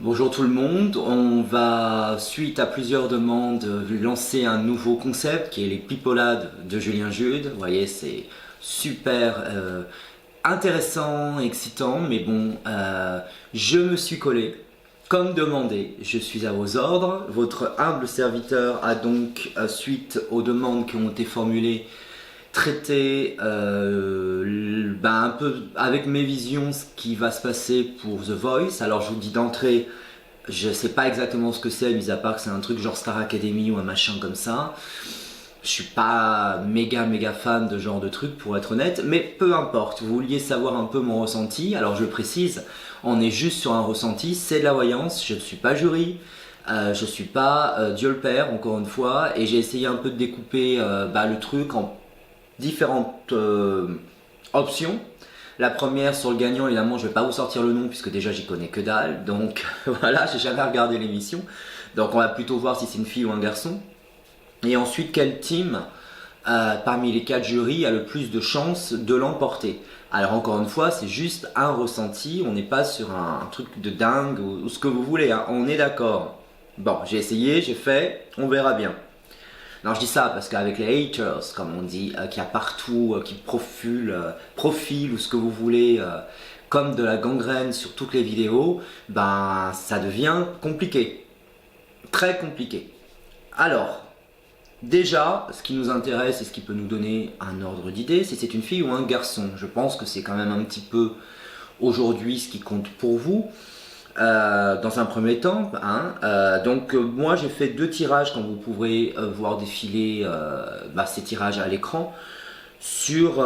Bonjour tout le monde, on va, suite à plusieurs demandes, lancer un nouveau concept qui est les pipolades de Julien Jude. Vous voyez, c'est super intéressant, excitant, mais bon, je me suis collé. Comme demandé, je suis à vos ordres. Votre humble serviteur a donc, suite aux demandes qui ont été formulées, traité un peu avec mes visions ce qui va se passer pour The Voice. Alors je vous dis d'entrée, je sais pas exactement ce que c'est, mis à part que c'est un truc genre Star Academy ou un machin comme ça. Je suis pas méga fan de ce genre de truc pour être honnête, mais peu importe, vous vouliez savoir un peu mon ressenti, alors je précise, on est juste sur un ressenti, c'est de la voyance, je ne suis pas jury, je suis pas Dieu le Père encore une fois, et j'ai essayé un peu de découper le truc en différentes options. La première sur le gagnant, évidemment je vais pas vous sortir le nom puisque déjà j'y connais que dalle, donc voilà, j'ai jamais regardé l'émission, donc on va plutôt voir si c'est une fille ou un garçon. Et ensuite, quel team parmi les 4 jurys a le plus de chances de l'emporter? Alors encore une fois, c'est juste un ressenti, on n'est pas sur un truc de dingue ou ce que vous voulez, hein. On est d'accord. Bon, j'ai essayé, j'ai fait, on verra bien. Non, je dis ça parce qu'avec les haters, comme on dit, qu'il y a partout, qui profilent ou ce que vous voulez, comme de la gangrène sur toutes les vidéos, ça devient compliqué. Très compliqué. Alors, déjà, ce qui nous intéresse et ce qui peut nous donner un ordre d'idée, c'est une fille ou un garçon. Je pense que c'est quand même un petit peu aujourd'hui ce qui compte pour vous. Dans un premier temps, moi j'ai fait 2 tirages, comme vous pourrez voir défiler ces tirages à l'écran, sur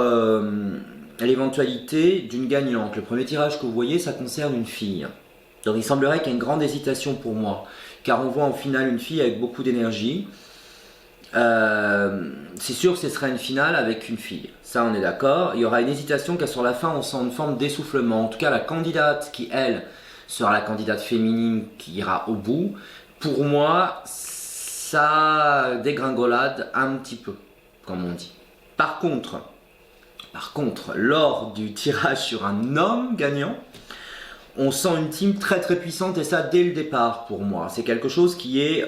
l'éventualité d'une gagnante. Le premier tirage que vous voyez, ça concerne une fille. Donc il semblerait qu'il y ait une grande hésitation pour moi, car on voit en finale une fille avec beaucoup d'énergie. C'est sûr que ce sera une finale avec une fille, ça on est d'accord. Il y aura une hésitation car sur la fin on sent une forme d'essoufflement. En tout cas la candidate qui elle sera la candidate féminine qui ira au bout, pour moi ça dégringolade un petit peu comme on dit. Par contre lors du tirage sur un homme gagnant, on sent une team très puissante et ça dès le départ pour moi. C'est quelque chose qui est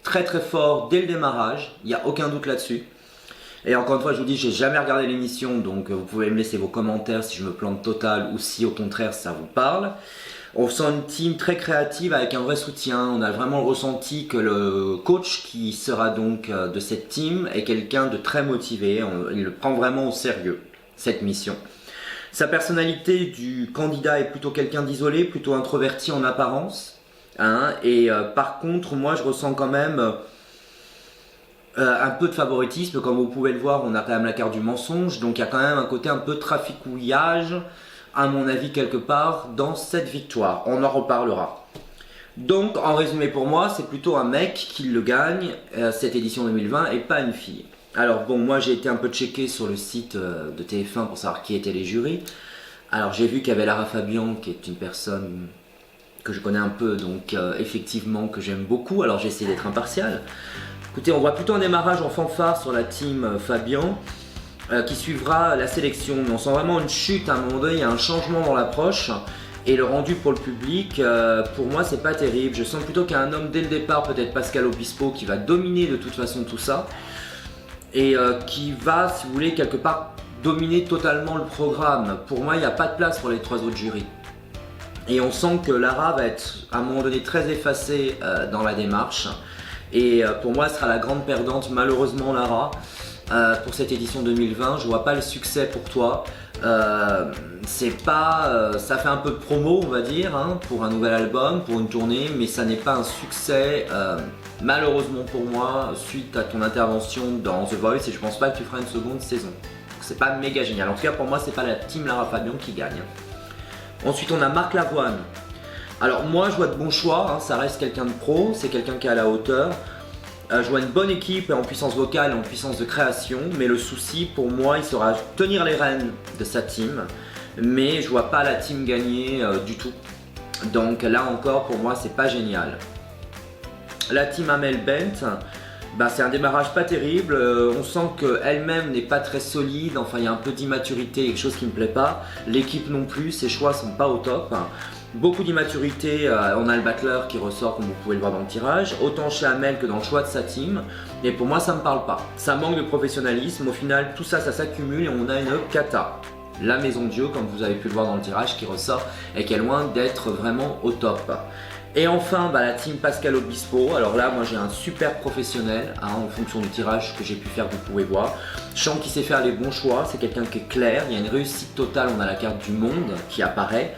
très fort dès le démarrage, il n'y a aucun doute là-dessus. Et encore une fois, je vous dis, j'ai jamais regardé l'émission, donc vous pouvez me laisser vos commentaires si je me plante total ou si au contraire ça vous parle. On sent une team très créative avec un vrai soutien. On a vraiment le ressenti que le coach qui sera donc de cette team est quelqu'un de très motivé. Il le prend vraiment au sérieux, cette mission. Sa personnalité du candidat est plutôt quelqu'un d'isolé, plutôt introverti en apparence. Par contre moi je ressens quand même un peu de favoritisme. Comme vous pouvez le voir, on a quand même la carte du mensonge, donc il y a quand même un côté un peu traficouillage à mon avis quelque part dans cette victoire. On en reparlera. Donc en résumé pour moi c'est plutôt un mec qui le gagne cette édition 2020 et pas une fille. Alors bon, moi j'ai été un peu checké sur le site de TF1 pour savoir qui étaient les jurys. Alors j'ai vu qu'il y avait Lara Fabian qui est une personne que je connais un peu, donc effectivement que j'aime beaucoup, alors j'ai essayé d'être impartial. Écoutez, on voit plutôt un démarrage en fanfare sur la team Fabian qui suivra la sélection, mais on sent vraiment une chute à un moment donné, il y a un changement dans l'approche et le rendu pour le public, pour moi c'est pas terrible. Je sens plutôt qu'il y a un homme dès le départ, peut-être Pascal Obispo, qui va dominer de toute façon tout ça et qui va, si vous voulez, quelque part dominer totalement le programme. Pour moi il n'y a pas de place pour les 3 autres jurys. Et on sent que Lara va être à un moment donné très effacée dans la démarche. Et pour moi, elle sera la grande perdante, malheureusement Lara, pour cette édition 2020. Je vois pas le succès pour toi. C'est pas, ça fait un peu de promo, on va dire, pour un nouvel album, pour une tournée, mais ça n'est pas un succès, malheureusement pour moi, suite à ton intervention dans The Voice. Et je pense pas que tu feras une seconde saison. C'est pas méga génial. En tout cas, pour moi, c'est pas la team Lara Fabian qui gagne. Ensuite on a Marc Lavoine. Alors moi je vois de bons choix, ça reste quelqu'un de pro, c'est quelqu'un qui est à la hauteur. Je vois une bonne équipe en puissance vocale et en puissance de création, mais le souci pour moi il sera tenir les rênes de sa team, mais je vois pas la team gagner du tout. Donc là encore pour moi c'est pas génial. La team Amel Bent, c'est un démarrage pas terrible, on sent qu'elle-même n'est pas très solide, enfin il y a un peu d'immaturité, quelque chose qui me plaît pas. L'équipe non plus, ses choix sont pas au top. Beaucoup d'immaturité, on a le battleur qui ressort comme vous pouvez le voir dans le tirage, autant chez Amel que dans le choix de sa team, et pour moi ça me parle pas. Ça manque de professionnalisme, au final tout ça, ça s'accumule et on a une cata. La Maison Dieu, comme vous avez pu le voir dans le tirage, qui ressort et qui est loin d'être vraiment au top. Et enfin, la team Pascal Obispo. Alors là, moi j'ai un super professionnel, en fonction du tirage que j'ai pu faire, vous pouvez voir. Je sens qu'il sait faire les bons choix, c'est quelqu'un qui est clair, il y a une réussite totale, on a la carte du monde qui apparaît.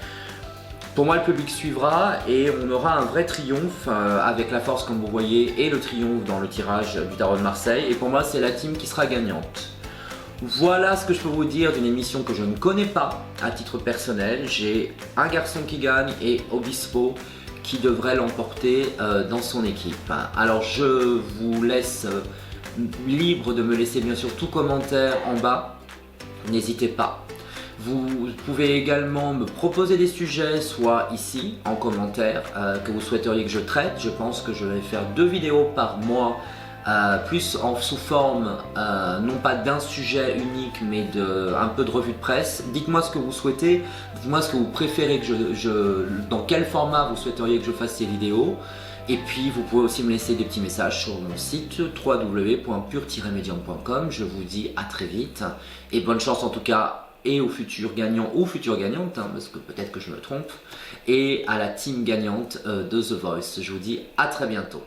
Pour moi, le public suivra et on aura un vrai triomphe avec la force, comme vous voyez, et le triomphe dans le tirage du Tarot de Marseille. Et pour moi, c'est la team qui sera gagnante. Voilà ce que je peux vous dire d'une émission que je ne connais pas à titre personnel. J'ai un garçon qui gagne et Obispo qui devrait l'emporter dans son équipe. Alors je vous laisse libre de me laisser bien sûr tout commentaire en bas. N'hésitez pas. Vous pouvez également me proposer des sujets, soit ici en commentaire, que vous souhaiteriez que je traite. Je pense que je vais faire 2 vidéos par mois, plus sous forme, non pas d'un sujet unique, mais un peu de revue de presse. Dites-moi ce que vous souhaitez, dites-moi ce que vous préférez dans quel format vous souhaiteriez que je fasse ces vidéos. Et puis vous pouvez aussi me laisser des petits messages sur mon site www.pure-medium.com. Je vous dis à très vite et bonne chance en tout cas et aux futurs gagnants ou futures gagnantes, parce que peut-être que je me trompe, et à la team gagnante de The Voice. Je vous dis à très bientôt.